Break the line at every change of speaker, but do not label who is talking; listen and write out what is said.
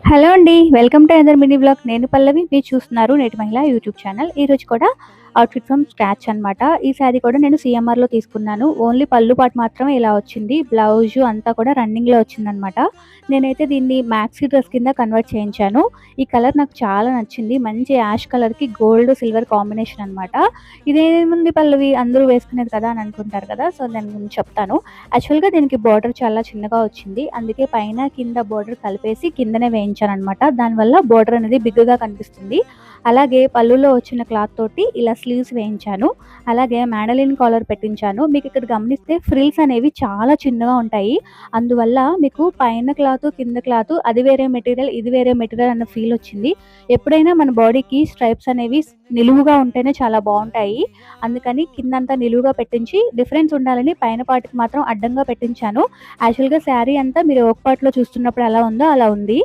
Hello అండి. Welcome to another mini vlog. నేను పల్లవి. మీరు చూస్తున్నారు నేటి మహిళ యూట్యూబ్ ఛానల్. ఈరోజు కూడా అవుట్‌ఫిట్ ఫ్రమ్ స్క్రాచ్ అనమాట. ఈ శారీ కూడా నేను సీఎంఆర్‌లో తీసుకున్నాను. ఓన్లీ పళ్ళు పాటు మాత్రమే ఇలా వచ్చింది. బ్లౌజు అంతా కూడా రన్నింగ్‌లో వచ్చిందనమాట. నేనైతే దీన్ని మ్యాక్సీ డ్రెస్ కింద కన్వర్ట్ చేయించాను. ఈ కలర్ నాకు చాలా నచ్చింది. మంచి యాష్ కలర్‌కి గోల్డ్, సిల్వర్ కాంబినేషన్ అనమాట. ఇదేముంది పల్లవి అందరూ వేసుకునేది కదా అని అనుకుంటారు కదా! సో, దాని గురించి చెప్తాను. యాక్చువల్‌గా దీనికి బార్డర్ చాలా చిన్నగా వచ్చింది. అందుకే పైన, కింద బార్డర్ కలిపేసి కిందనే వేయించాననమాట. దానివల్ల బార్డర్ అనేది బిగ్‌గా కనిపిస్తుంది. అలాగే పళ్ళులో వచ్చిన క్లాత్ తోటి ఇలా స్లీవ్స్ వేయించాను. అలాగే మ్యాడలిన్ కాలర్ పెట్టించాను. మీకిక్కడ గమనిస్తే ఫ్రిల్స్ అనేవి చాలా చిన్నగా ఉంటాయి. అందువల్ల మీకు పైన క్లాతు, కింద క్లాతు అది వేరే మెటీరియల్, ఇది వేరే మెటీరియల్ అన్న ఫీలొచ్చింది. ఎప్పుడైనా మన బాడీకి స్ట్రైప్స్ అనేవి నిలువుగా ఉంటేనే చాలా బావుంటాయి. అందుకని కిందంతా నిలువుగా పెట్టించి డిఫరెన్స్ ఉండాలని పైన పార్ట్‌కి మాత్రం అడ్డంగా పెట్టించాను. యాక్చువల్‌గా శారీ అంతా మీరు యోక్ పార్ట్‌లో చూస్తున్నప్పుడు ఎలా ఉందో అలా ఉంది.